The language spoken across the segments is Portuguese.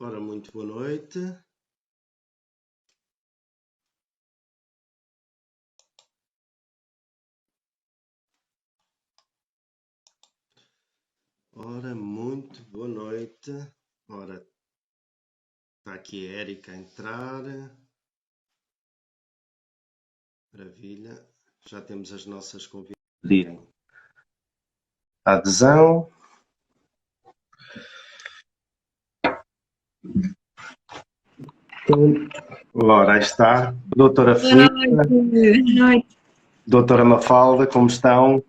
Ora, muito boa noite. Ora, muito boa noite. Ora, está aqui a Érica a entrar. Maravilha. Já temos as nossas convidadas a pedirem a adesão. Ora, aí está. Doutora Filipa, doutora Mafalda, como estão?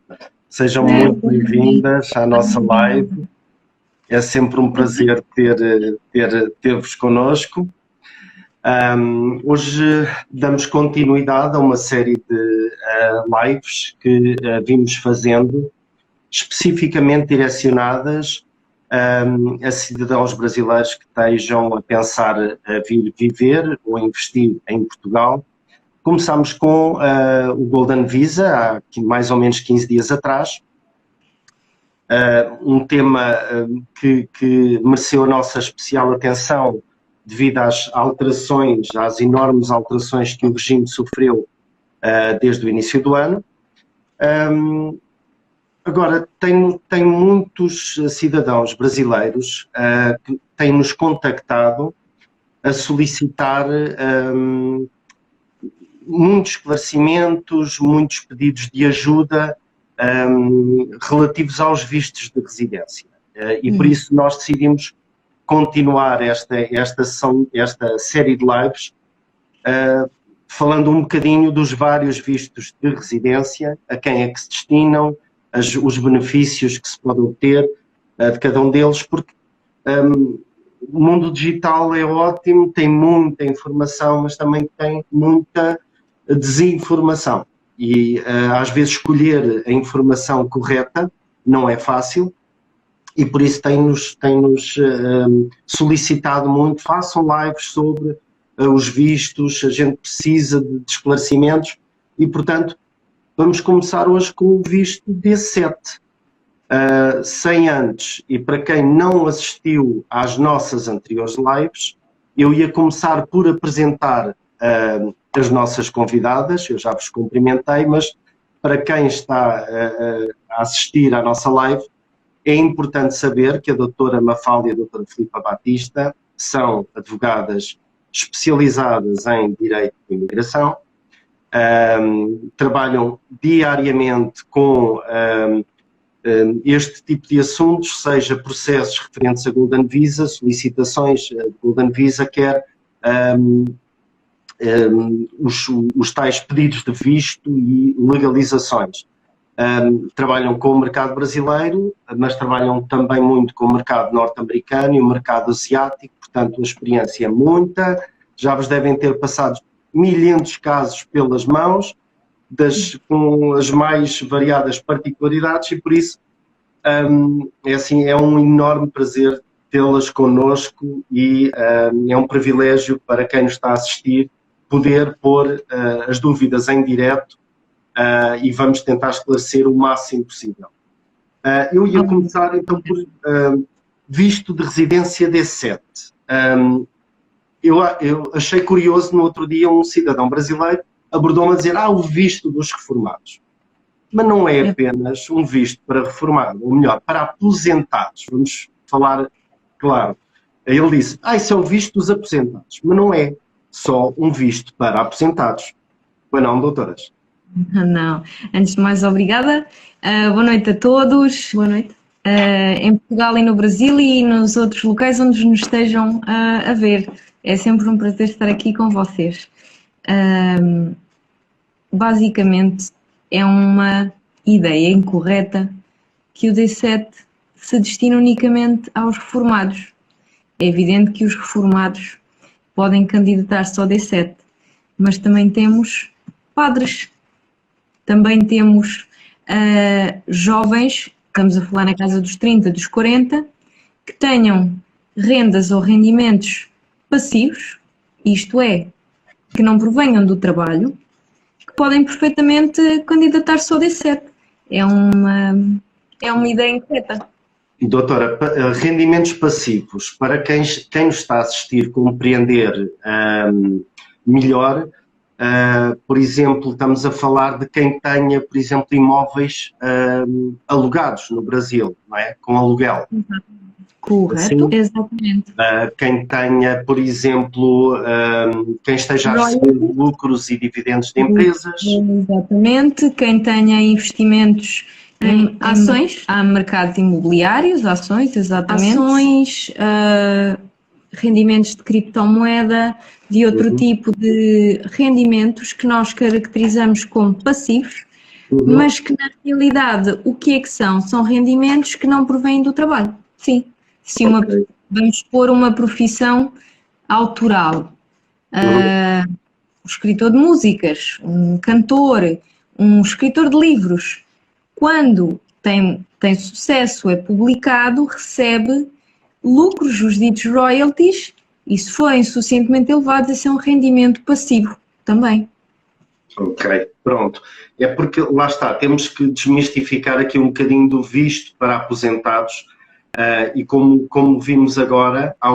Sejam muito bem-vindas à nossa live. É sempre um prazer ter-vos connosco. Hoje damos continuidade a uma série de lives que vimos fazendo, especificamente direcionadas a cidadãos brasileiros que estejam a pensar a vir viver ou investir em Portugal. Começámos com o Golden Visa, há mais ou menos 15 dias atrás, um tema que mereceu a nossa especial atenção devido às alterações, às enormes alterações que o regime sofreu desde o início do ano. Agora, tem muitos cidadãos brasileiros que têm-nos contactado a solicitar muitos esclarecimentos, muitos pedidos de ajuda relativos aos vistos de residência. E por isso nós decidimos continuar esta série de lives falando um bocadinho dos vários vistos de residência, a quem é que se destinam, os benefícios que se pode obter de cada um deles, porque o mundo digital é ótimo, tem muita informação, mas também tem muita desinformação. E às vezes escolher a informação correta não é fácil, e por isso tem-nos solicitado muito, façam lives sobre os vistos, a gente precisa de esclarecimentos, e portanto vamos começar hoje com o visto D7. Sem antes, e para quem não assistiu às nossas anteriores lives, eu ia começar por apresentar as nossas convidadas. Eu já vos cumprimentei, mas para quem está a assistir à nossa live, é importante saber que a doutora Mafalda e a doutora Filipa Batista são advogadas especializadas em Direito de Imigração, trabalham diariamente com este tipo de assuntos, seja processos referentes a Golden Visa, solicitações de Golden Visa, quer os tais pedidos de visto e legalizações. Trabalham com o mercado brasileiro, mas trabalham também muito com o mercado norte-americano e o mercado asiático, portanto a experiência é muita, já vos devem ter passado milhentos casos pelas mãos, com as mais variadas particularidades, e por isso é um enorme prazer tê-las connosco, e é um privilégio para quem nos está a assistir poder pôr as dúvidas em direto, e vamos tentar esclarecer o máximo possível. Eu ia começar então por visto de residência D7. Eu achei curioso, no outro dia um cidadão brasileiro abordou-me a dizer o visto dos reformados. Mas não é apenas um visto para reformado, ou melhor, para aposentados. Vamos falar claro. Ele disse, isso é o visto dos aposentados. Mas não é só um visto para aposentados. Pois não, doutoras? Não. Antes de mais, obrigada. Boa noite a todos. Boa noite. Em Portugal e no Brasil e nos outros locais onde nos estejam a ver. É sempre um prazer estar aqui com vocês. Basicamente, é uma ideia incorreta que o D7 se destina unicamente aos reformados. É evidente que os reformados podem candidatar-se ao D7, mas também temos padres, também temos jovens, estamos a falar na casa dos 30, dos 40, que tenham rendas ou rendimentos passivos, isto é, que não provenham do trabalho, que podem perfeitamente candidatar-se ao D7. É uma ideia incorreta. Doutora, rendimentos passivos, para quem nos está a assistir compreender melhor, por exemplo, estamos a falar de quem tenha, por exemplo, imóveis alugados no Brasil, não é? Com aluguel. Correto, Assim, exatamente. Quem tenha, por exemplo, quem esteja a receber lucros e dividendos de empresas. Exatamente, quem tenha investimentos em ações, há mercados imobiliários, ações, exatamente. Ações, rendimentos de criptomoeda, de outro tipo de rendimentos que nós caracterizamos como passivos, mas que na realidade o que é que são? São rendimentos que não provêm do trabalho. Sim. Se vamos pôr uma profissão autoral, um escritor de músicas, um cantor, um escritor de livros, quando tem sucesso, é publicado, recebe lucros, os ditos royalties, e se forem suficientemente elevados, esse é um rendimento passivo também. Ok, pronto. É porque, lá está, temos que desmistificar aqui um bocadinho do visto para aposentados. E como vimos agora, há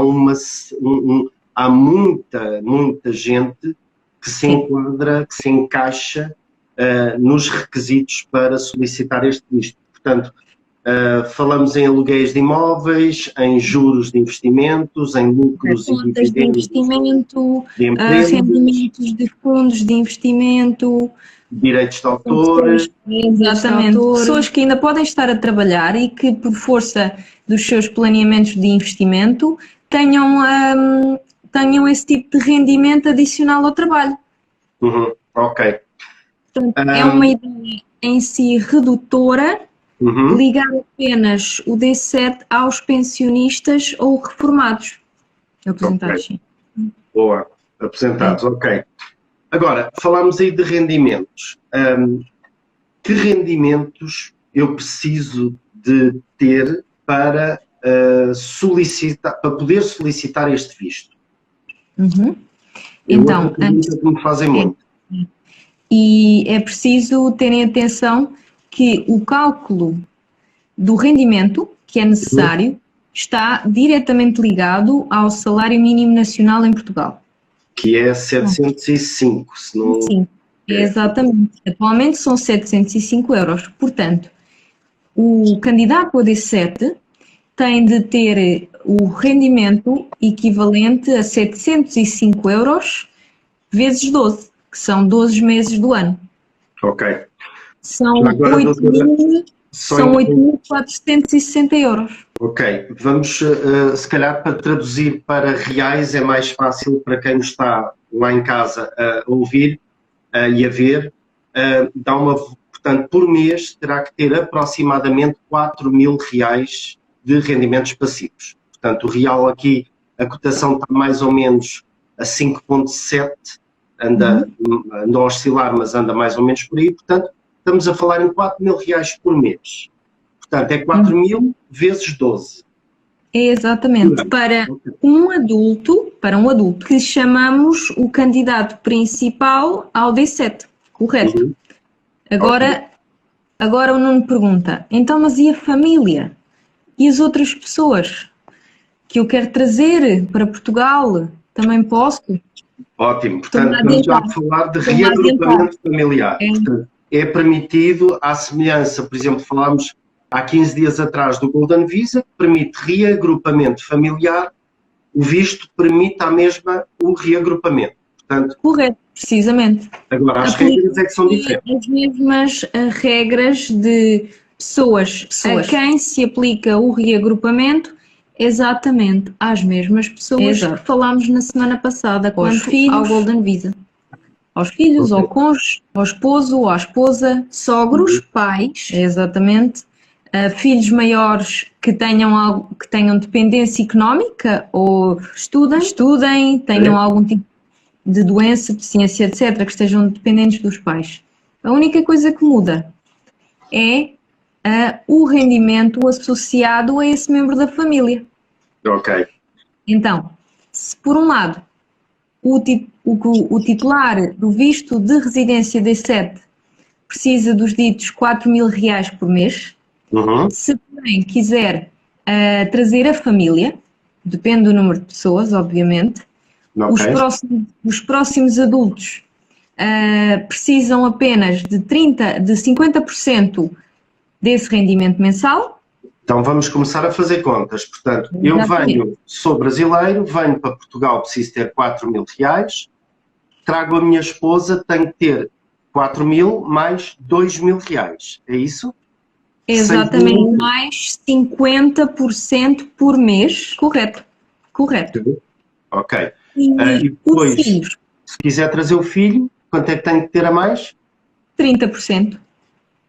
muita gente que se enquadra, que se encaixa nos requisitos para solicitar este visto. Portanto, falamos em aluguéis de imóveis, em juros de investimentos, em lucros e dividendos de investimento, de empresas, rendimentos de fundos de investimento, direitos de autor. Exatamente. Pessoas que ainda podem estar a trabalhar e que, por força dos seus planeamentos de investimento, tenham esse tipo de rendimento adicional ao trabalho. Ok. Portanto, é uma ideia em si redutora, ligar apenas o D7 aos pensionistas ou reformados. Aposentados, sim. Boa. Aposentados, ok. Agora, falamos aí de rendimentos. Que rendimentos eu preciso de ter para poder solicitar este visto? Então, antes que me fazem muito. E é preciso terem atenção que o cálculo do rendimento que é necessário está diretamente ligado ao salário mínimo nacional em Portugal. Que é 705, se não... Sim, exatamente. Atualmente são 705 euros. Portanto, o candidato a D7 tem de ter o rendimento equivalente a 705 euros vezes 12, que são 12 meses do ano. Ok. São 8.460 euros. Ok, vamos, se calhar, para traduzir para reais é mais fácil para quem nos está lá em casa a ouvir e a ver. Portanto, por mês terá que ter aproximadamente 4.000 reais de rendimentos passivos. Portanto, o real aqui, a cotação está mais ou menos a 5,7, anda a oscilar, mas anda mais ou menos por aí. Portanto, estamos a falar em 4.000 reais por mês. Portanto, é 4.000 vezes 12. Exatamente. Para um adulto que chamamos o candidato principal ao D7, correto? Agora o Nuno pergunta, então, mas e a família? E as outras pessoas que eu quero trazer para Portugal? Também posso? Ótimo. Portanto, estamos já a falar de reagrupamento familiar. Portanto, é permitido, à semelhança, por exemplo, falámos há 15 dias atrás do Golden Visa, que permite reagrupamento familiar, o visto permite à mesma o reagrupamento. Portanto, correto, precisamente. Agora, as regras é que são diferentes. As mesmas regras de pessoas a quem se aplica o reagrupamento, exatamente às mesmas pessoas que falámos na semana passada, quanto ao Golden Visa. Aos filhos, ao cônjuge, ao esposo, à esposa, sogros, pais, exatamente, filhos maiores que tenham dependência económica ou estudem, tenham algum tipo de doença, deficiência, etc., que estejam dependentes dos pais. A única coisa que muda é o rendimento associado a esse membro da família. Ok. Então, se por um lado o titular do visto de residência D7 precisa dos ditos 4.000 reais por mês, se porém quiser trazer a família, depende do número de pessoas, obviamente. Ok. Os próximos adultos precisam apenas de 50% desse rendimento mensal. Então vamos começar a fazer contas. Portanto, eu sou brasileiro, venho para Portugal, preciso ter 4.000 reais, trago a minha esposa, tenho que ter 4.000 mais 2.000 reais. É isso? Exatamente, mais 50% por mês. Correto. Ok. E depois, os filhos? Se quiser trazer o filho, quanto é que tem que ter a mais? 30%.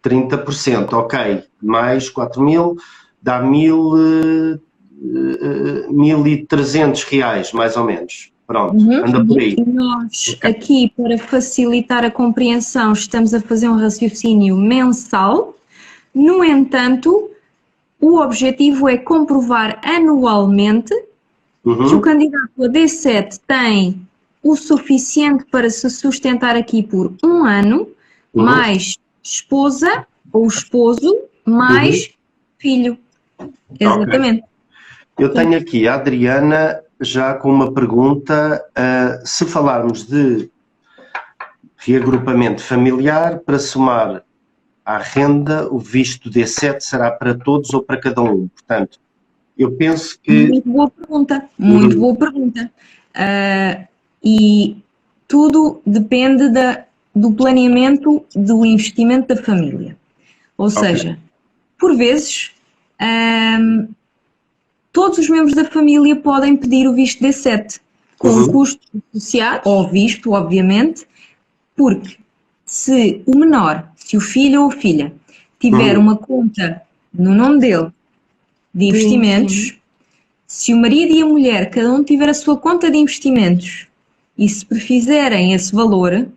30%, ok. Mais 4.000, dá 1.300 reais, mais ou menos. Pronto, anda por aí. E nós, aqui, para facilitar a compreensão, estamos a fazer um raciocínio mensal. No entanto, o objetivo é comprovar anualmente que o candidato a D7 tem o suficiente para se sustentar aqui por um ano, mais esposa ou esposo, mais filho. Exatamente. Okay. Eu tenho aqui a Adriana já com uma pergunta. Se falarmos de reagrupamento familiar, para somar à renda, o visto D7 será para todos ou para cada um? Portanto, eu penso que... Muito boa pergunta, muito boa pergunta. E tudo depende do planeamento do investimento da família. Ou seja, por vezes, todos os membros da família podem pedir o visto D7, com um custo associado, ao visto, obviamente, porque se o menor, se o filho ou a filha, tiver uma conta no nome dele de investimentos, se o marido e a mulher, cada um tiver a sua conta de investimentos e se prefizerem esse valor,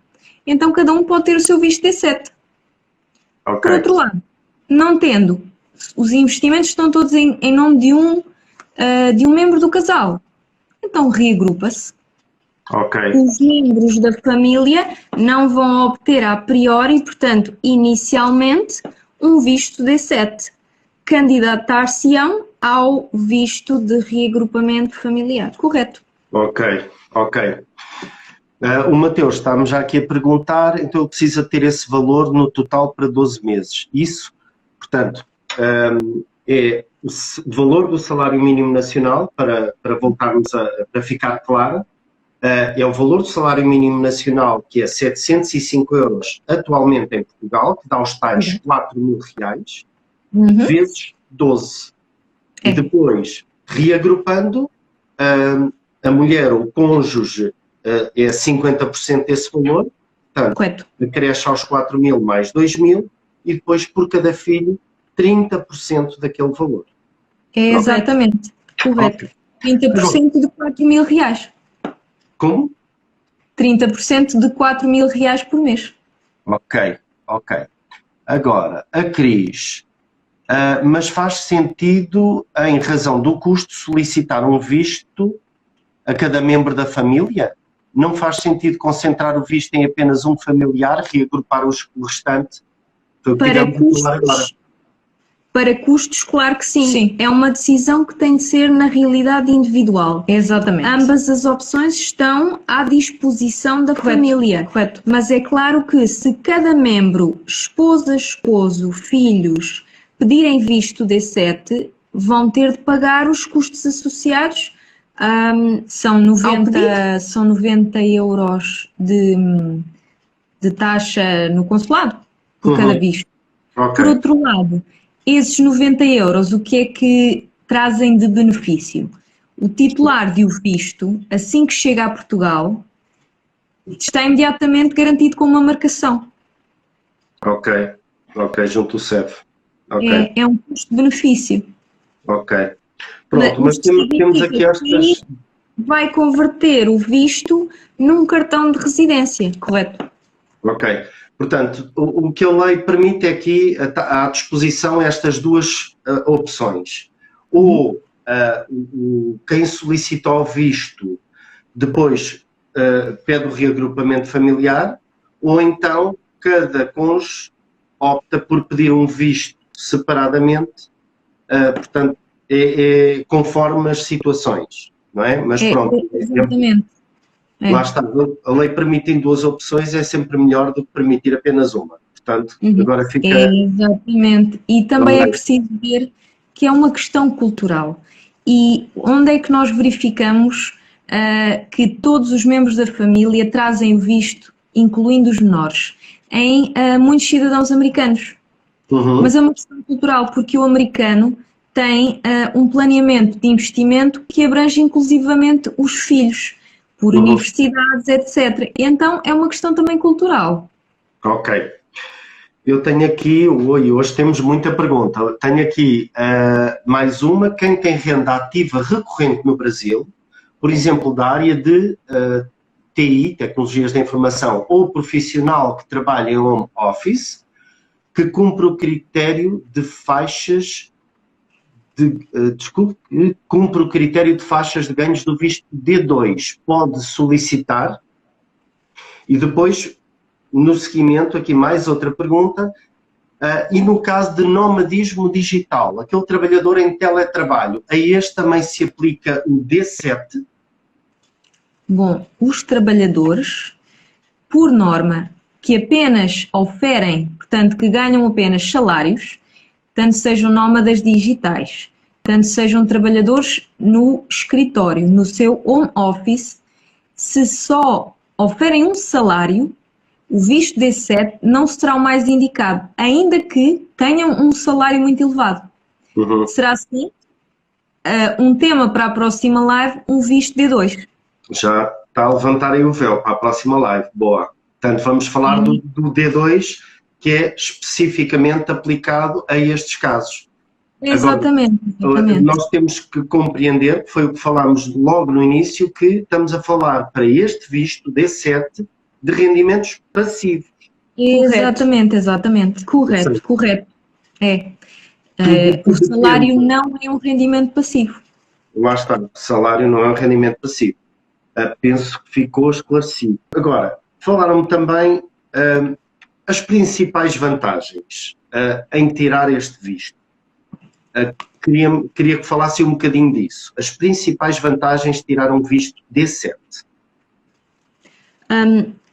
então cada um pode ter o seu visto D7. Por outro lado, não tendo, os investimentos estão todos em nome de um membro do casal, então reagrupa-se. Os membros da família não vão obter a priori, portanto, inicialmente, um visto D7. Candidatar-se-ão ao visto de reagrupamento familiar. Correto. Ok. O Mateus está-me já aqui a perguntar, então ele precisa ter esse valor no total para 12 meses. Isso, portanto, é o valor do salário mínimo nacional, para voltarmos para ficar claro, é o valor do salário mínimo nacional, que é 705 euros atualmente em Portugal, que dá os tais 4.000 reais, vezes 12. E depois, reagrupando, a mulher ou o cônjuge é 50% desse valor, portanto, acresce aos 4.000 mais 2.000 e depois, por cada filho, 30% daquele valor. É exatamente, correto. 30% de 4.000 reais. Como? 30% de 4.000 reais por mês. Ok. Agora, a Cris, mas faz sentido, em razão do custo, solicitar um visto a cada membro da família? Não faz sentido concentrar o visto em apenas um familiar, reagrupar o restante? Para custos, claro que sim. É uma decisão que tem de ser, na realidade, individual. Exatamente. Ambas as opções estão à disposição da família. Correto. Mas é claro que se cada membro, esposa, esposo, filhos, pedirem visto D7, vão ter de pagar os custos associados. São 90 euros de taxa no consulado por cada visto. Por outro lado, esses 90 euros, o que é que trazem de benefício? O titular de o visto, assim que chega a Portugal, está imediatamente garantido com uma marcação. Ok, junto ao CEF. É um custo-benefício. Pronto, mas temos aqui estas... Vai converter o visto num cartão de residência, correto? Portanto, o que a lei permite é que à disposição estas duas opções. Ou quem solicita o visto depois pede o reagrupamento familiar, ou então cada cônjuge opta por pedir um visto separadamente, portanto, conforme as situações, não é? Mas pronto. Exatamente. Lá está. A lei permitindo 2 opções é sempre melhor do que permitir apenas uma. Portanto, agora fica... Exatamente. E também é preciso ver que é uma questão cultural. E onde é que nós verificamos que todos os membros da família trazem o visto, incluindo os menores? Em muitos cidadãos americanos. Mas é uma questão cultural, porque o americano tem um planeamento de investimento que abrange inclusivamente os filhos, por universidades, etc. Então é uma questão também cultural. Ok. Eu tenho aqui, hoje temos muita pergunta, tenho aqui mais uma: quem tem renda ativa recorrente no Brasil, por exemplo, da área de TI, Tecnologias da Informação, ou profissional que trabalha em home office, que cumpre o critério de faixas cumpre o critério de faixas de ganhos do visto D2, pode solicitar. E depois, no seguimento, aqui mais outra pergunta, e no caso de nomadismo digital, aquele trabalhador em teletrabalho, a este também se aplica o D7? Bom, os trabalhadores, por norma, que apenas oferem, portanto, que ganham apenas salários, tanto sejam nómadas digitais, tanto sejam trabalhadores no escritório, no seu home office, se só oferem um salário, o visto D7 não será o mais indicado, ainda que tenham um salário muito elevado. Será assim um tema para a próxima live, um visto D2. Já está a levantar aí o véu para a próxima live, boa. Portanto, vamos falar do D2, que é especificamente aplicado a estes casos. Exatamente, Agora, exatamente. nós temos que compreender, que foi o que falámos logo no início, que estamos a falar para este visto D7 de rendimentos passivos. Exatamente, exatamente. Correto, Sim. correto. O salário não é um rendimento passivo. Lá está, o salário não é um rendimento passivo. Penso que ficou esclarecido. Agora, falaram-me também as principais vantagens em tirar este visto. Queria que falasse um bocadinho disso. As principais vantagens de tirar um visto D7.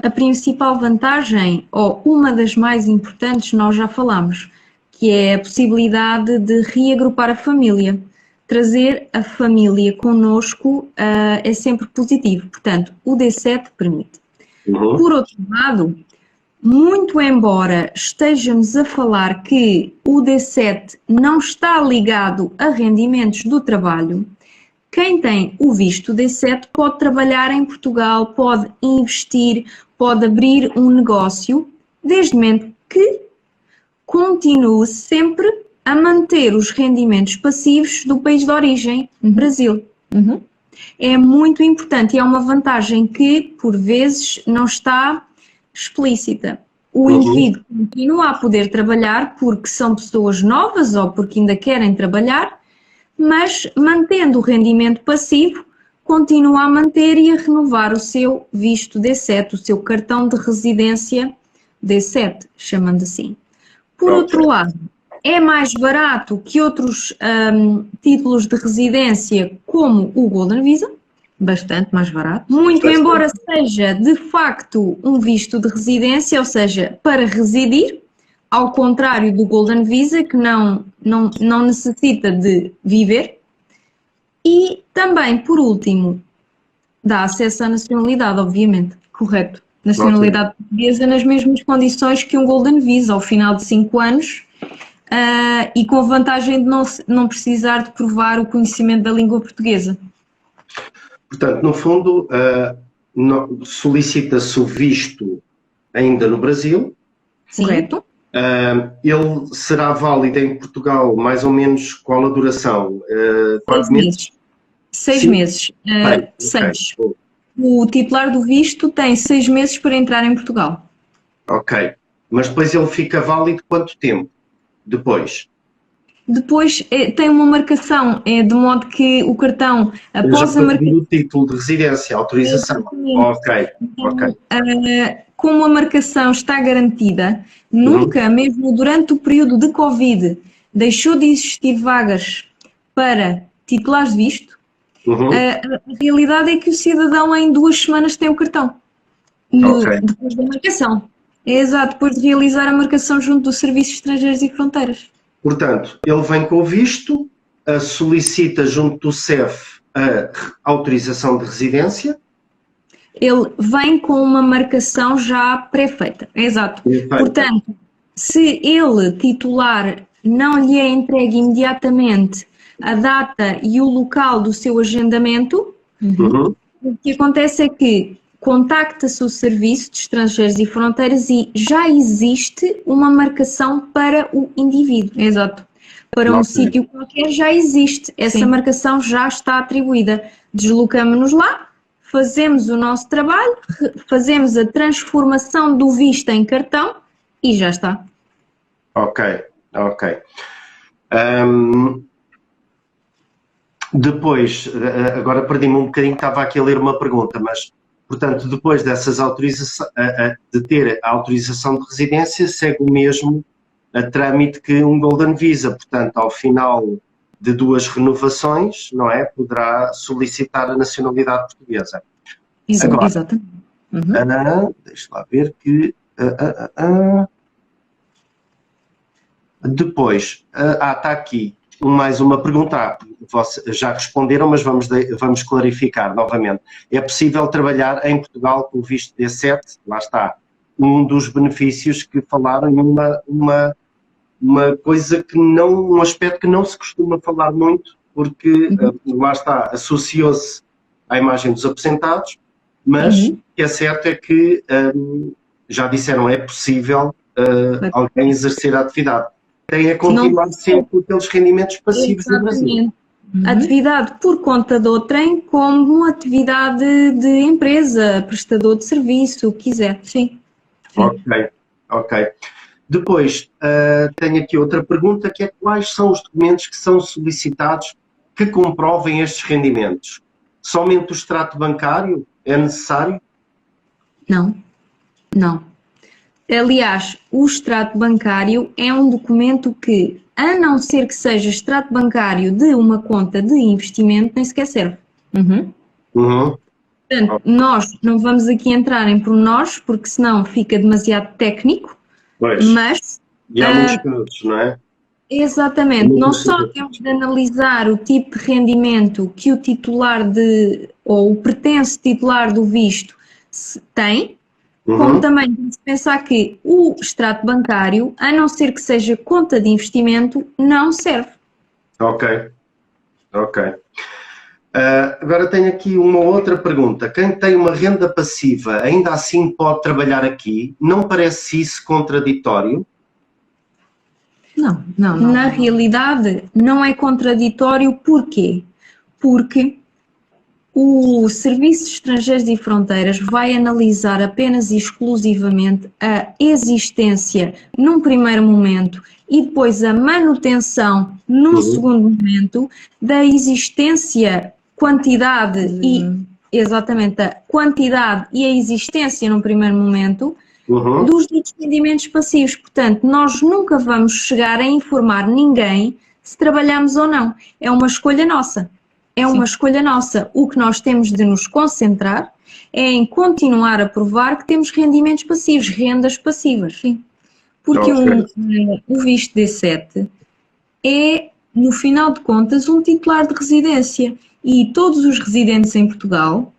A principal vantagem, ou uma das mais importantes, nós já falamos, que é a possibilidade de reagrupar a família. Trazer a família connosco é sempre positivo, portanto, o D7 permite. Por outro lado, muito embora estejamos a falar que o D7 não está ligado a rendimentos do trabalho, quem tem o visto D7 pode trabalhar em Portugal, pode investir, pode abrir um negócio, desde o momento que continue sempre a manter os rendimentos passivos do país de origem, Brasil. É muito importante e é uma vantagem que, por vezes, não está explícita. O indivíduo continua a poder trabalhar porque são pessoas novas ou porque ainda querem trabalhar, mas mantendo o rendimento passivo, continua a manter e a renovar o seu visto D7, o seu cartão de residência D7, chamando assim. Por outro lado, é mais barato que outros títulos de residência, como o Golden Visa, bastante mais barato. Muito embora seja, de facto, um visto de residência, ou seja, para residir, ao contrário do Golden Visa, que não necessita de viver. E também, por último, dá acesso à nacionalidade, obviamente, correto. Nacionalidade portuguesa nas mesmas condições que um Golden Visa, ao final de 5 anos, e com a vantagem de não precisar de provar o conhecimento da língua portuguesa. Portanto, no fundo, solicita-se o visto ainda no Brasil. Correto. Ele será válido em Portugal, mais ou menos, qual a duração? 6 meses. 6 meses. 6. O titular do visto tem 6 meses para entrar em Portugal. Ok. Mas depois ele fica válido quanto tempo? Depois tem uma marcação, de modo que o cartão, após a marcação... o título de residência, autorização. Ok. Como a marcação está garantida, nunca, mesmo durante o período de Covid, deixou de existir vagas para titulares de visto, Uhum. a realidade é que o cidadão em 2 semanas tem o cartão, Ok. depois da marcação. É exato, depois de realizar a marcação junto do Serviço de Estrangeiros e Fronteiras. Portanto, ele vem com o visto, solicita junto do CEF a autorização de residência. Ele vem com uma marcação já pré-feita. Exato. Perfeito. Portanto, se ele, titular, não lhe é entregue imediatamente a data e o local do seu agendamento, Uhum. o que acontece é que contacta-se o Serviço de Estrangeiros e Fronteiras e já existe uma marcação para o indivíduo. Exato. Para um Ok. sítio qualquer já existe. Essa marcação já está atribuída. Deslocamos-nos lá, fazemos o nosso trabalho, fazemos a transformação do visto em cartão e já está. Ok. Depois, agora perdi-me um bocadinho, estava aqui a ler uma pergunta, mas, portanto, depois dessas autorizações, de ter a autorização de residência, segue o mesmo a trâmite que um Golden Visa, portanto, ao final de 2 renovações, não é? Poderá solicitar a nacionalidade portuguesa. Agora, Exatamente. deixa lá ver que... Depois, está aqui mais uma pergunta. Vocês já responderam, mas vamos clarificar novamente. É possível trabalhar em Portugal com o visto D7? Lá está. Um dos benefícios que falaram, uma coisa que não, um aspecto que não se costuma falar muito, porque lá está, associou-se à imagem dos aposentados, mas o que é certo é que já disseram, é possível alguém exercer a atividade. Tem a continuar sempre com aqueles rendimentos passivos no Brasil. Atividade por conta de outrem, como atividade de empresa, prestador de serviço, o que quiser, sim. Ok. Depois, tenho aqui outra pergunta, que é quais são os documentos que são solicitados que comprovem estes rendimentos? Somente o extrato bancário é necessário? Não. Aliás, o extrato bancário é um documento que, a não ser que seja extrato bancário de uma conta de investimento, nem sequer serve. Portanto, nós não vamos aqui entrar em pormenores, porque senão fica demasiado técnico, mas... E há muitos casos, não é? Exatamente, não só temos de analisar o tipo de rendimento que o titular ou o pertence titular do visto tem, como também temos de pensar que o extrato bancário, a não ser que seja conta de investimento, não serve. Ok. Agora tenho aqui uma outra pergunta. Quem tem uma renda passiva ainda assim pode trabalhar aqui? Não parece isso contraditório? Não. Na realidade, não é contraditório. Porquê? Porque o Serviço de Estrangeiros e Fronteiras vai analisar apenas e exclusivamente a existência num primeiro momento e depois a manutenção num segundo momento da existência, quantidade exatamente, a quantidade e a existência num primeiro momento dos rendimentos passivos. Portanto, nós nunca vamos chegar a informar ninguém se trabalhamos ou não. É uma escolha nossa. Uma escolha nossa. O que nós temos de nos concentrar é em continuar a provar que temos rendimentos passivos, rendas passivas. Sim. Porque o visto D7 é, no final de contas, um titular de residência. E todos os residentes em Portugal,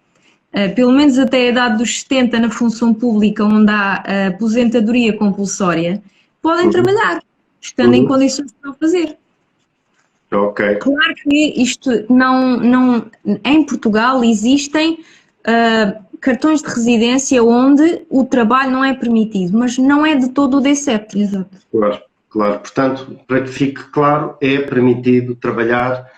pelo menos até a idade dos 70 na função pública, onde há a aposentadoria compulsória, podem trabalhar, estando em condições de o fazer. Claro que isto em Portugal existem cartões de residência onde o trabalho não é permitido, mas não é de todo o D7. Exato. Claro. Portanto, para que fique claro, é permitido trabalhar,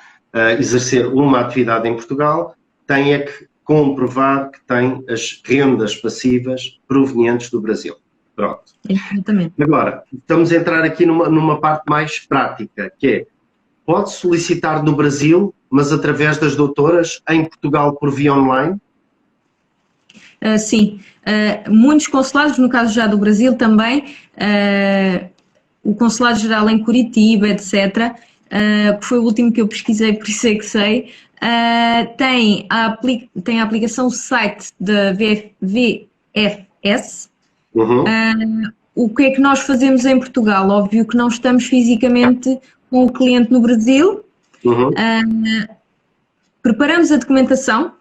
exercer uma atividade em Portugal, tem é que comprovar que tem as rendas passivas provenientes do Brasil. Pronto. Exatamente. Agora, estamos a entrar aqui numa parte mais prática, que é, pode solicitar no Brasil, mas através das doutoras, em Portugal por via online? Sim. Muitos consulados, no caso já do Brasil também, o Consulado-Geral em Curitiba, etc., que foi o último que eu pesquisei, por isso é que sei, tem a aplicação, o site da VFS. O que é que nós fazemos em Portugal? Óbvio que não estamos fisicamente com o cliente no Brasil. Preparamos a documentação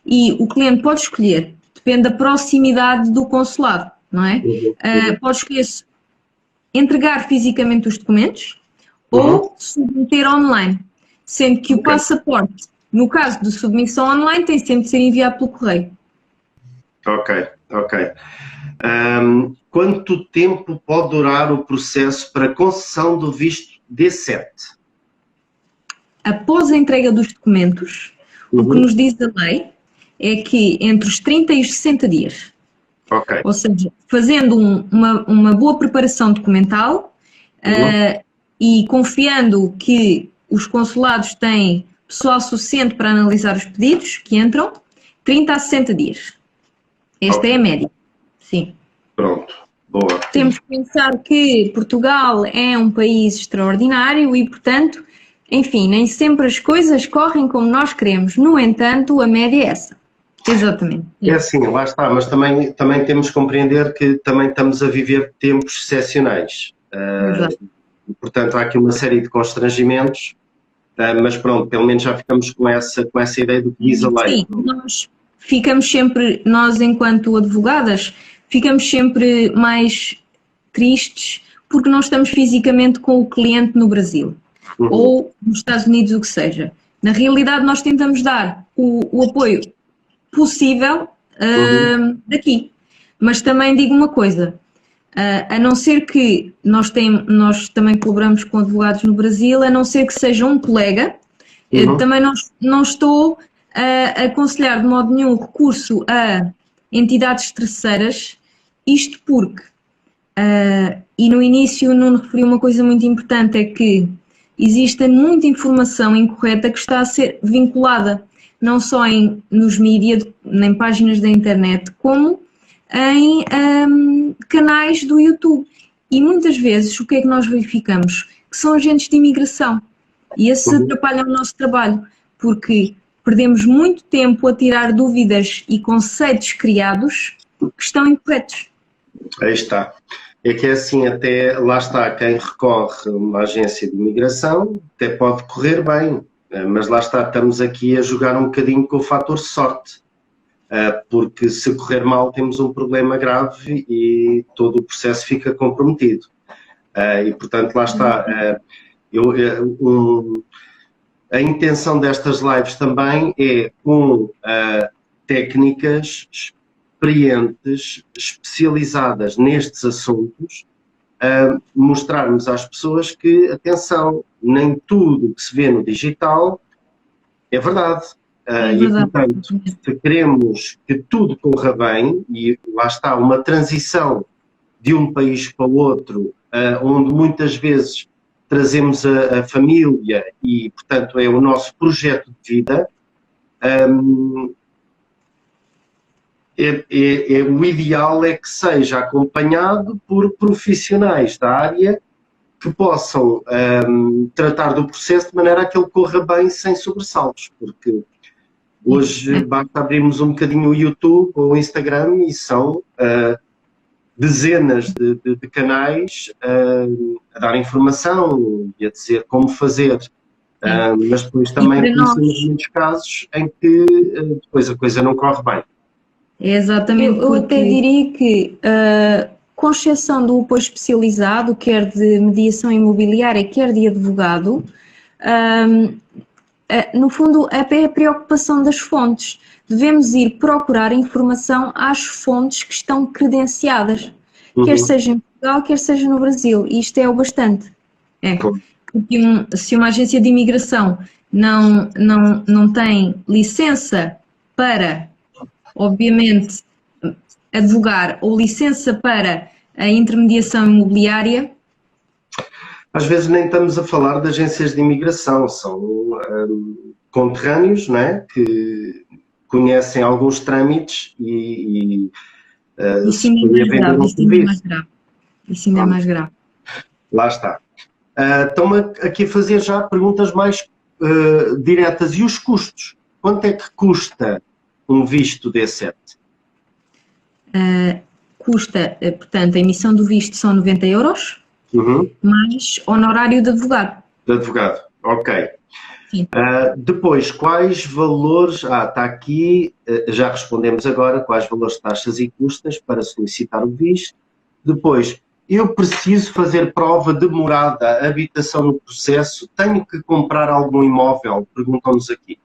e o cliente pode escolher, depende da proximidade do consulado, não é? Pode escolher entregar fisicamente os documentos ou submeter online, sendo que o passaporte, no caso de submissão online, tem sempre de ser enviado pelo correio. Ok. Quanto tempo pode durar o processo para concessão do visto D7? Após a entrega dos documentos, o que nos diz a lei é que entre os 30 e os 60 dias. Ou seja, fazendo uma boa preparação documental e confiando que os consulados têm pessoal suficiente para analisar os pedidos que entram, 30 a 60 dias. Esta é a média. Sim. Pronto. Boa. Temos que pensar que Portugal é um país extraordinário e, portanto, enfim, nem sempre as coisas correm como nós queremos. No entanto, a média é essa. Exatamente. É assim, lá está, mas também temos que compreender que também estamos a viver tempos excepcionais. Portanto, há aqui uma série de constrangimentos, mas pronto, pelo menos já ficamos com essa ideia do que diz a lei. Sim, nós enquanto advogadas, ficamos sempre mais tristes porque não estamos fisicamente com o cliente no Brasil ou nos Estados Unidos, o que seja. Na realidade, nós tentamos dar o apoio possível daqui. Mas também digo uma coisa, a não ser que nós também colaboramos com advogados no Brasil, a não ser que seja um colega, também não estou a aconselhar de modo nenhum o recurso a entidades terceiras, isto porque, e no início o Nuno referiu uma coisa muito importante, é que existe muita informação incorreta que está a ser vinculada não só nos mídias, em páginas da internet, como em canais do YouTube. E muitas vezes o que é que nós verificamos? Que são agentes de imigração. E esses atrapalham o nosso trabalho, porque perdemos muito tempo a tirar dúvidas e conceitos criados que estão incorretos. Aí está. É que é assim, até lá está, quem recorre a uma agência de imigração até pode correr bem, mas lá está, estamos aqui a jogar um bocadinho com o fator sorte, porque se correr mal temos um problema grave e todo o processo fica comprometido. E portanto, lá está, a intenção destas lives também é com técnicas experientes, especializadas nestes assuntos, mostrarmos às pessoas que, atenção, nem tudo que se vê no digital é verdade. E, portanto, se queremos que tudo corra bem, e lá está, uma transição de um país para o outro, onde muitas vezes trazemos a família e, portanto, é o nosso projeto de vida, o ideal é que seja acompanhado por profissionais da área que possam tratar do processo de maneira a que ele corra bem sem sobressaltos, porque hoje basta abrirmos um bocadinho o YouTube ou o Instagram e são dezenas de canais a dar informação e a dizer como fazer, mas depois também conhecemos muitos casos em que depois a coisa não corre bem. Exatamente. Eu até diria que, com exceção do apoio especializado, quer de mediação imobiliária, quer de advogado, no fundo, é a preocupação das fontes. Devemos ir procurar informação às fontes que estão credenciadas, quer seja em Portugal, quer seja no Brasil. E isto é o bastante. Porque se uma agência de imigração não tem licença para, obviamente, advogar ou licença para a intermediação imobiliária. Às vezes nem estamos a falar de agências de imigração, são conterrâneos, não é? Que conhecem alguns trâmites e isso ainda é mais grave. Isso ainda é mais grave. Lá está. Estão-me aqui a fazer já perguntas mais diretas. E os custos? Quanto é que custa um visto D7? Custa, portanto, a emissão do visto são 90 euros, mais honorário de advogado. De advogado, ok. Sim. Depois, quais valores... está aqui, já respondemos agora, quais valores, taxas e custas para solicitar o visto. Depois, eu preciso fazer prova de morada, habitação no processo, tenho que comprar algum imóvel? Perguntam-nos aqui.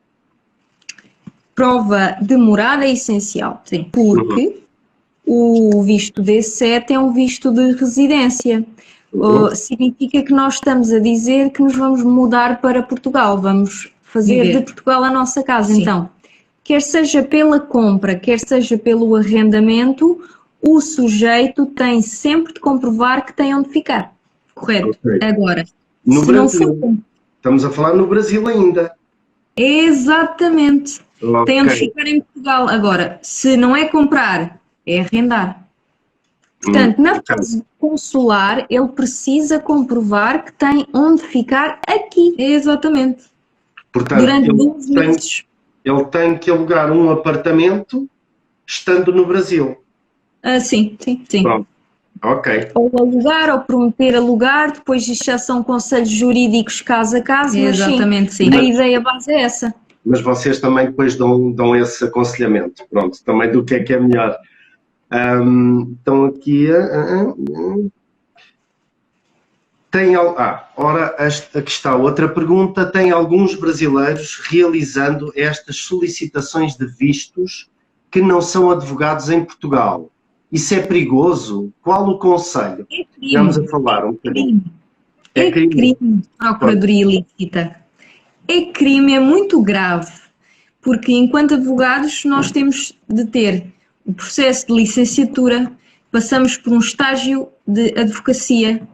Prova de morada é essencial, sim, porque o visto D7 é um visto de residência. Significa que nós estamos a dizer que nos vamos mudar para Portugal, vamos fazer de Portugal a nossa casa. Sim. Então, quer seja pela compra, quer seja pelo arrendamento, o sujeito tem sempre de comprovar que tem onde ficar. Correto? Okay. Agora, no Brasil, não for... estamos a falar no Brasil ainda. Exatamente. Okay. Tem onde ficar em Portugal. Agora, se não é comprar, é arrendar. Portanto, na fase consular, ele precisa comprovar que tem onde ficar aqui. Exatamente. Portanto, durante 12 meses. Ele tem que alugar um apartamento estando no Brasil. Sim. Pronto. Ok. Ou alugar, ou prometer alugar, depois isto já são conselhos jurídicos caso a caso. Exatamente, sim. A ideia base é essa. Mas vocês também depois dão esse aconselhamento. Pronto, também do que é melhor. Então aqui aqui está outra pergunta. Tem alguns brasileiros realizando estas solicitações de vistos que não são advogados em Portugal. Isso é perigoso? Qual o conselho? É crime. Vamos a falar um bocadinho. É crime. Procuradoria ilícita. É crime, é muito grave, porque enquanto advogados nós temos de ter o processo de licenciatura, passamos por um estágio de advocacia,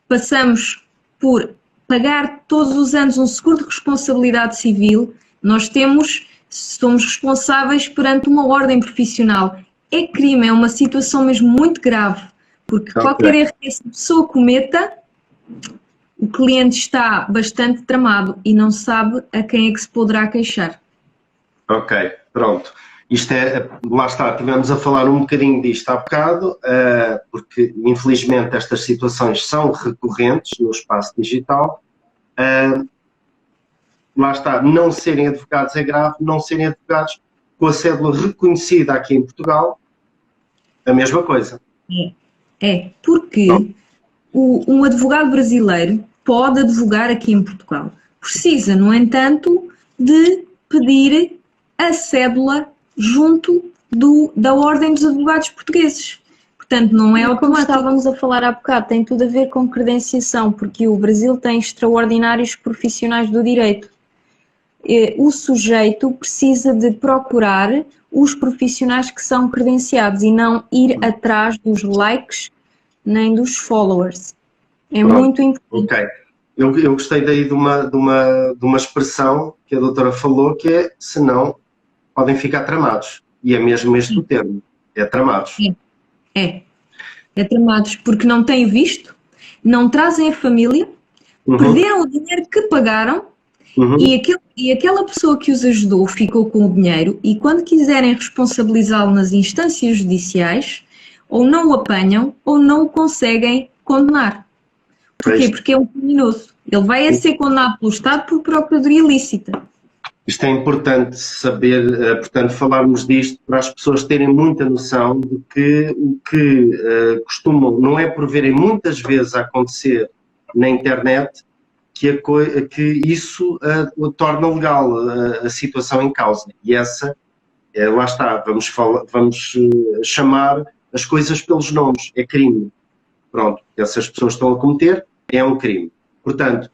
passamos por pagar todos os anos um seguro de responsabilidade civil, somos responsáveis perante uma ordem profissional. É crime, é uma situação mesmo muito grave, porque qualquer erro que essa pessoa cometa, o cliente está bastante tramado e não sabe a quem é que se poderá queixar. Ok, pronto. Isto lá está, tivemos a falar um bocadinho disto há bocado, porque infelizmente estas situações são recorrentes no espaço digital. Lá está, não serem advogados é grave, não serem advogados com a cédula reconhecida aqui em Portugal, a mesma coisa. Porque um advogado brasileiro pode advogar aqui em Portugal. Precisa, no entanto, de pedir a cédula junto da Ordem dos Advogados Portugueses. Portanto, não é automático. Como estávamos a falar há bocado, tem tudo a ver com credenciação, porque o Brasil tem extraordinários profissionais do direito. O sujeito precisa de procurar os profissionais que são credenciados e não ir atrás dos likes nem dos followers. É muito importante. Ok. Eu gostei daí de uma expressão que a doutora falou, que é, senão podem ficar tramados. E é mesmo este o termo, é tramados. É tramados porque não têm visto, não trazem a família, perderam o dinheiro que pagaram e aquela pessoa que os ajudou ficou com o dinheiro e quando quiserem responsabilizá-lo nas instâncias judiciais, ou não o apanham ou não o conseguem condenar. Porquê? Porque é um criminoso. Ele vai ser condenado pelo Estado por procuradoria ilícita. Isto é importante saber, portanto, falarmos disto para as pessoas terem muita noção de que o que costumam, não é por verem muitas vezes a acontecer na internet, que isso torna legal a situação em causa. E essa, lá está, vamos chamar as coisas pelos nomes, é crime. Pronto, essas pessoas estão a cometer, é um crime. Portanto,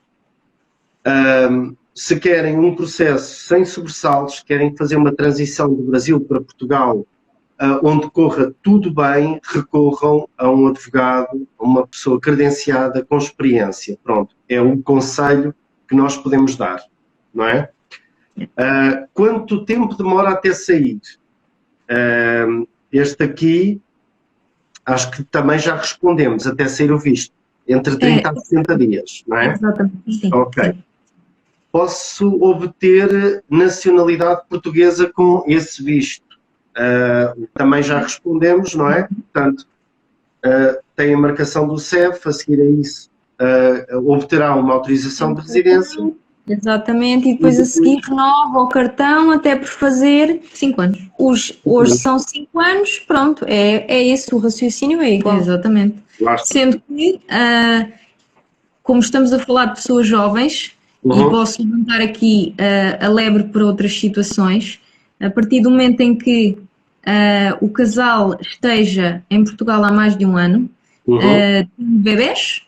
se querem um processo sem sobressaltos, querem fazer uma transição do Brasil para Portugal, onde corra tudo bem, recorram a um advogado, a uma pessoa credenciada com experiência. Pronto, é um conselho que nós podemos dar, não é? Quanto tempo demora até sair? Este aqui, acho que também já respondemos, até sair o visto. Entre 30 a 60 dias, não é? Exatamente, sim. Ok. Sim. Posso obter nacionalidade portuguesa com esse visto? Também já respondemos, não é? Portanto, tem a marcação do CEF, a seguir a isso obterá uma autorização de residência. Exatamente, e depois a seguir renova o cartão até por fazer 5 anos. Hoje são 5 anos, pronto, é esse o raciocínio, é igual. Exatamente. Sendo que, como estamos a falar de pessoas jovens, e posso levantar aqui a lebre para outras situações, a partir do momento em que o casal esteja em Portugal há mais de um ano, tem bebés,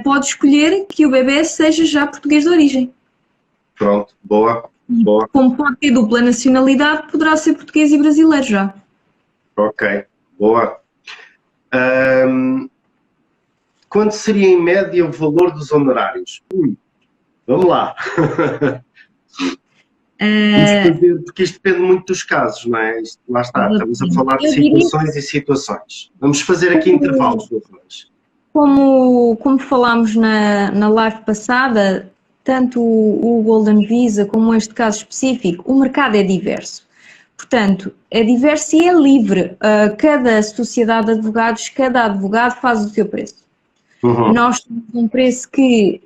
pode escolher que o bebê seja já português de origem. Pronto, boa. Como pode ter dupla nacionalidade, poderá ser português e brasileiro já. Ok, boa. Quanto seria em média o valor dos honorários? Vamos lá. Porque isto depende muito dos casos, não é? Lá está, estamos a falar de situações e situações. Vamos fazer aqui intervalos. Como falámos na live passada, tanto o Golden Visa como este caso específico, o mercado é diverso. Portanto, é diverso e é livre. Cada sociedade de advogados, cada advogado faz o seu preço. Nós temos um preço que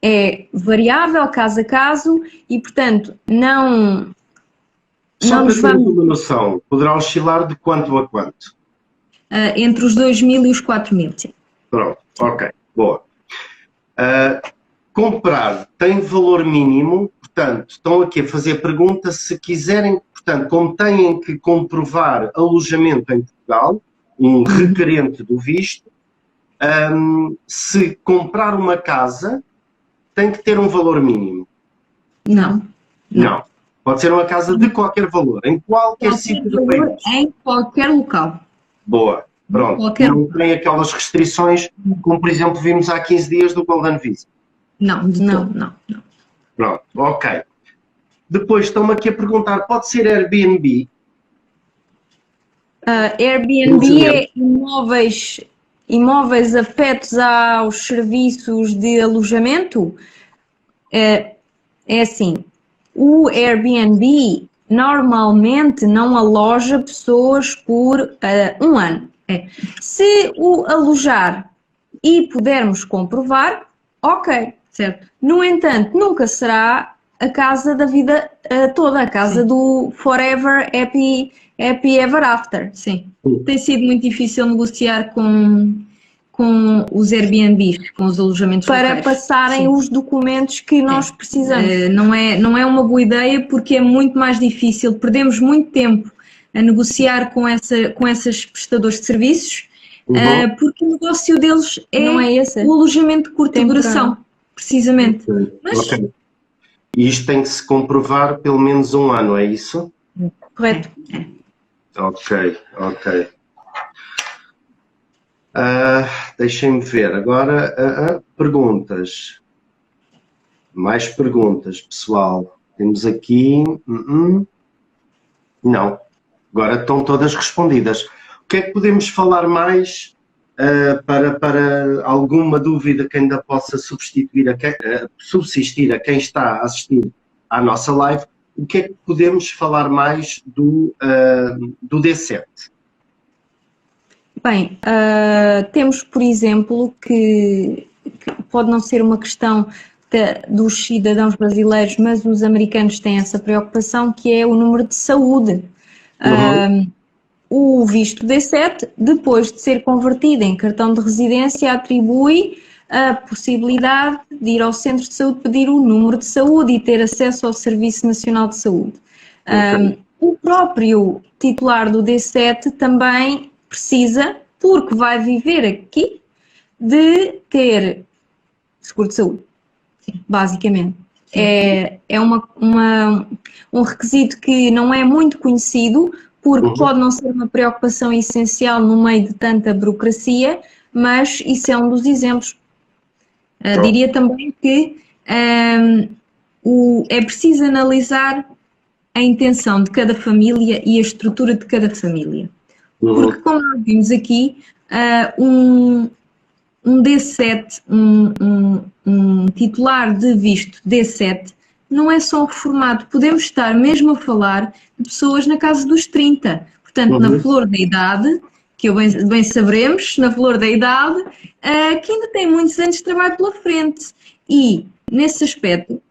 é variável, caso a caso, e, portanto, não nos vamos... uma noção, poderá oscilar de quanto a quanto? Entre os 2.000 e os 4.000, sim. Pronto, ok, boa. Comprar tem valor mínimo, portanto, estão aqui a fazer pergunta se quiserem, portanto, como têm que comprovar alojamento em Portugal, um requerente do visto, se comprar uma casa, tem que ter um valor mínimo? Não. Pode ser uma casa de qualquer valor, em qualquer sítio do país. Em qualquer local. Boa, pronto. Não tem aquelas restrições, como por exemplo vimos há 15 dias do Golden Visa. Não. Pronto, ok. Depois estão-me aqui a perguntar, pode ser Airbnb? Airbnb é imóveis afetos aos serviços de alojamento. É assim, o Airbnb normalmente não aloja pessoas por um ano. Se o alojar e pudermos comprovar, ok, certo. No entanto, nunca será a casa da vida toda, a casa do forever happy ever after. Sim. Tem sido muito difícil negociar com os Airbnbs, com os alojamentos para locais, passarem os documentos que nós precisamos. Não é uma boa ideia porque é muito mais difícil, perdemos muito tempo a negociar com esses prestadores de serviços, porque o negócio deles não é esse. O alojamento de curta duração, precisamente. Ok. E isto tem que se comprovar pelo menos um ano, é isso? Correto. Ok. Deixem-me ver agora perguntas. Mais perguntas, pessoal. Temos aqui... Não. Agora estão todas respondidas. O que é que podemos falar mais para alguma dúvida que ainda possa subsistir a quem está a assistir à nossa live? O que é que podemos falar mais do D7? Bem, temos, por exemplo, que pode não ser uma questão dos cidadãos brasileiros, mas os americanos têm essa preocupação, que é o número de saúde. O visto D7, depois de ser convertido em cartão de residência, atribui a possibilidade de ir ao centro de saúde pedir o número de saúde e ter acesso ao Serviço Nacional de Saúde. O próprio titular do D7 também precisa, porque vai viver aqui, de ter seguro de saúde, basicamente. É um requisito que não é muito conhecido, porque pode não ser uma preocupação essencial no meio de tanta burocracia, mas isso é um dos exemplos. Diria também que é preciso analisar a intenção de cada família e a estrutura de cada família. Porque, como nós vimos aqui, um D7, um titular de visto D7, não é só um reformado. Podemos estar mesmo a falar de pessoas na casa dos 30. Portanto, na flor da idade, que bem saberemos, na flor da idade, que ainda tem muitos anos de trabalho pela frente. E, nesse aspecto,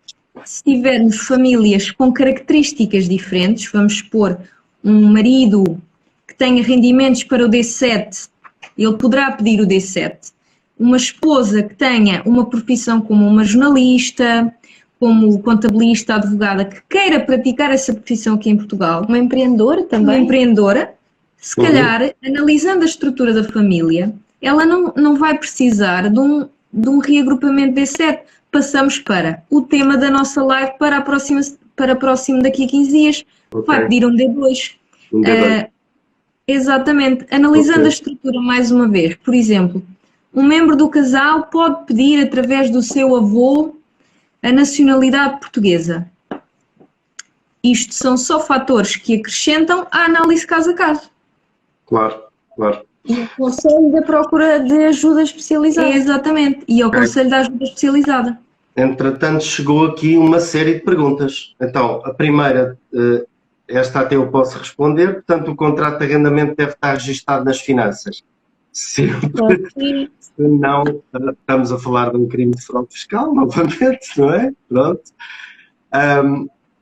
se tivermos famílias com características diferentes, vamos supor um marido que tenha rendimentos para o D7, ele poderá pedir o D7. Uma esposa que tenha uma profissão como uma jornalista, como contabilista, advogada, que queira praticar essa profissão aqui em Portugal. Uma empreendedora também. Uma empreendedora, se calhar, analisando a estrutura da família, ela não vai precisar de um reagrupamento D7. Passamos para o tema da nossa live para próximo daqui a 15 dias. Vai pedir um D2. Um D2. Exatamente. Analisando a estrutura mais uma vez, por exemplo, um membro do casal pode pedir através do seu avô a nacionalidade portuguesa. Isto são só fatores que acrescentam à análise caso a caso. Claro. E o conselho da procura de ajuda especializada. Exatamente. E ao conselho da ajuda especializada. Entretanto, chegou aqui uma série de perguntas. Então, a primeira, esta até eu posso responder. Portanto, o contrato de arrendamento deve estar registado nas finanças. Sempre. Se não, estamos a falar de um crime de fraude fiscal, novamente, não é? Pronto.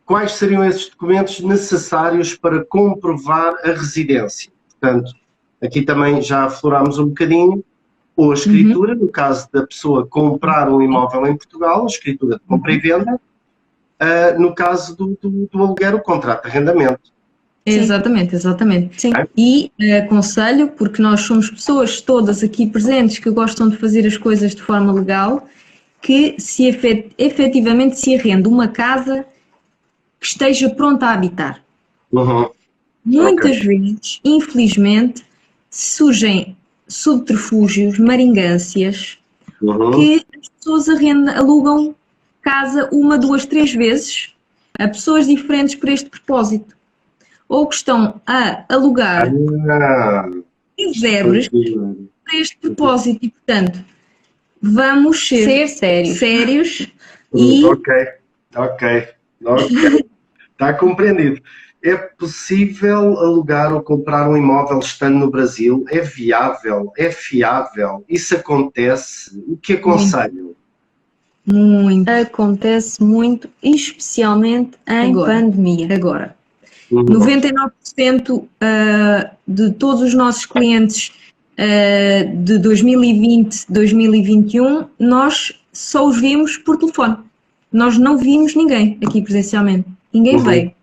Quais seriam esses documentos necessários para comprovar a residência? Portanto, aqui também já aflorámos um bocadinho, ou a escritura, no caso da pessoa comprar um imóvel em Portugal, a escritura de compra e venda, no caso do aluguer, o contrato de arrendamento. Exatamente. Sim. E aconselho, porque nós somos pessoas todas aqui presentes que gostam de fazer as coisas de forma legal, que se efetivamente se arrenda uma casa que esteja pronta a habitar. Muitas vezes, infelizmente, surgem subterfúgios, maringâncias, que as pessoas alugam casa 1, 2, 3 vezes a pessoas diferentes para este propósito. Ou que estão a alugar reservas para este propósito. E, portanto, vamos ser sérios e... Ok. Está compreendido. É possível alugar ou comprar um imóvel estando no Brasil? É viável? É fiável? Isso acontece? O que aconselham? Muito. Acontece muito, especialmente em pandemia. Agora, 99% de todos os nossos clientes de 2020, 2021, nós só os vimos por telefone. Nós não vimos ninguém aqui presencialmente. Ninguém veio.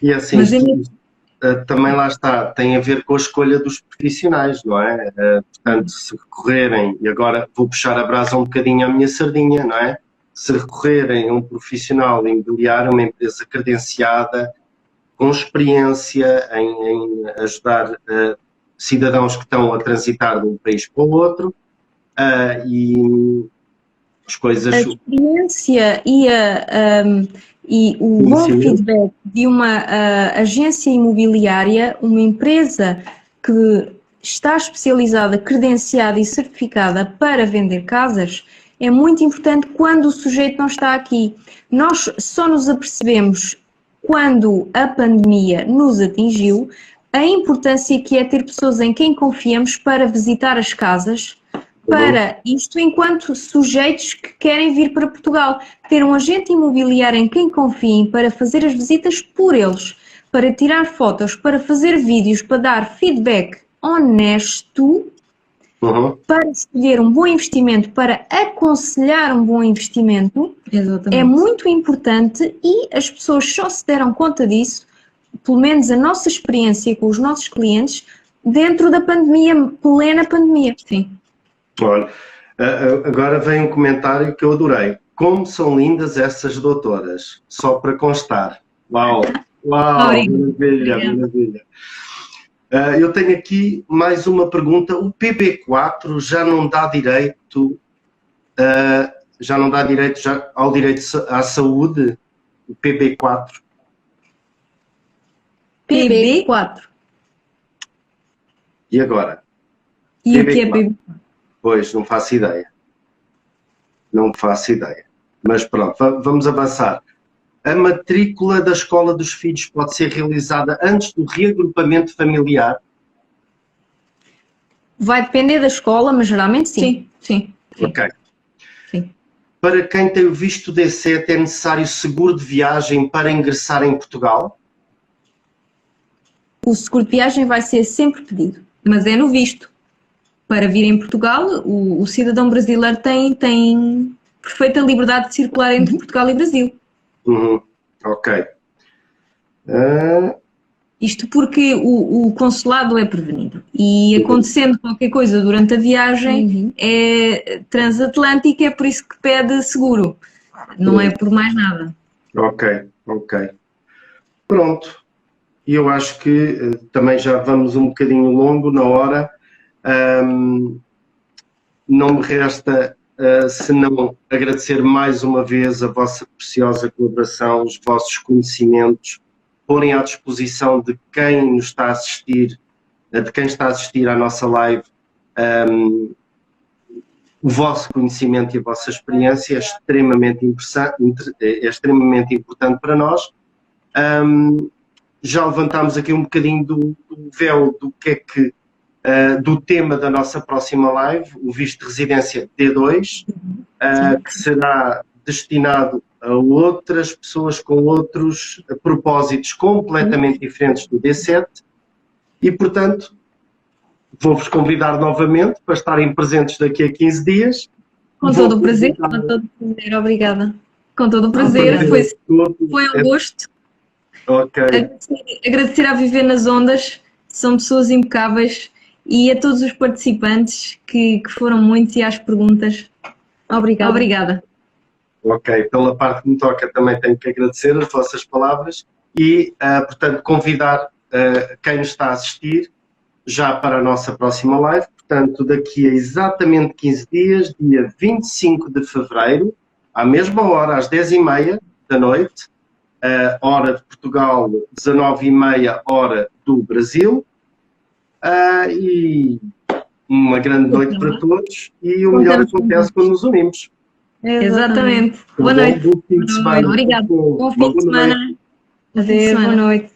E assim, também lá está, tem a ver com a escolha dos profissionais, não é? Portanto, se recorrerem, e agora vou puxar a brasa um bocadinho à minha sardinha, não é? Se recorrerem a um profissional imobiliário, uma empresa credenciada, com experiência em ajudar cidadãos que estão a transitar de um país para o outro, e as coisas... A experiência e o bom feedback de uma agência imobiliária, uma empresa que está especializada, credenciada e certificada para vender casas, é muito importante quando o sujeito não está aqui. Nós só nos apercebemos quando a pandemia nos atingiu, a importância que é ter pessoas em quem confiamos para visitar as casas, para isto enquanto sujeitos que querem vir para Portugal, ter um agente imobiliário em quem confiem para fazer as visitas por eles, para tirar fotos, para fazer vídeos, para dar feedback honesto, para escolher um bom investimento, para aconselhar um bom investimento. Exatamente. É muito importante e as pessoas só se deram conta disso, pelo menos a nossa experiência com os nossos clientes, dentro da pandemia, plena pandemia. Sim. Olha, agora vem um comentário que eu adorei. Como são lindas essas doutoras, só para constar. Uau, maravilha. Eu tenho aqui mais uma pergunta. O PB4 já não dá direito, ao direito à saúde? O PB4? PB4. E agora? E o que é PB4? Pois, não faço ideia. Não faço ideia. Mas pronto, vamos avançar. A matrícula da escola dos filhos pode ser realizada antes do reagrupamento familiar? Vai depender da escola, mas geralmente sim. Sim. Ok. Sim. Para quem tem o visto D7, é necessário seguro de viagem para ingressar em Portugal? O seguro de viagem vai ser sempre pedido. Mas é no visto. Para vir em Portugal, o cidadão brasileiro tem perfeita liberdade de circular entre Portugal e Brasil. Ok. Isto porque o consulado é prevenido. E acontecendo qualquer coisa durante a viagem, é transatlântica, é por isso que pede seguro. Não é por mais nada. Ok. Pronto. E eu acho que também já vamos um bocadinho longo na hora. Não me resta senão agradecer mais uma vez a vossa preciosa colaboração, os vossos conhecimentos, porem à disposição de quem nos está a assistir, de quem está a assistir à nossa live, o vosso conhecimento e a vossa experiência é extremamente importante para nós. Já levantámos aqui um bocadinho do véu do que é que do tema da nossa próxima live, o visto de residência D2, que será destinado a outras pessoas com outros propósitos completamente diferentes do D7 e, portanto, vou-vos convidar novamente para estarem presentes daqui a 15 dias. Com todo o prazer, obrigada. Com todo o prazer, foi um gosto. Ok. Agradecer a Viver nas Ondas, são pessoas impecáveis, e a todos os participantes que foram muitos e às perguntas. Obrigada. Ok, pela parte que me toca também tenho que agradecer as vossas palavras e, portanto, convidar quem nos está a assistir já para a nossa próxima live, portanto, daqui a exatamente 15 dias, dia 25 de fevereiro, à mesma hora, às 10h30 da noite, hora de Portugal, 19h30, hora do Brasil. E uma grande noite para todos e o melhor acontece quando nos unimos. Exatamente. Boa noite. Bom fim de semana. Obrigada. Bom fim de semana. Adeus, boa noite.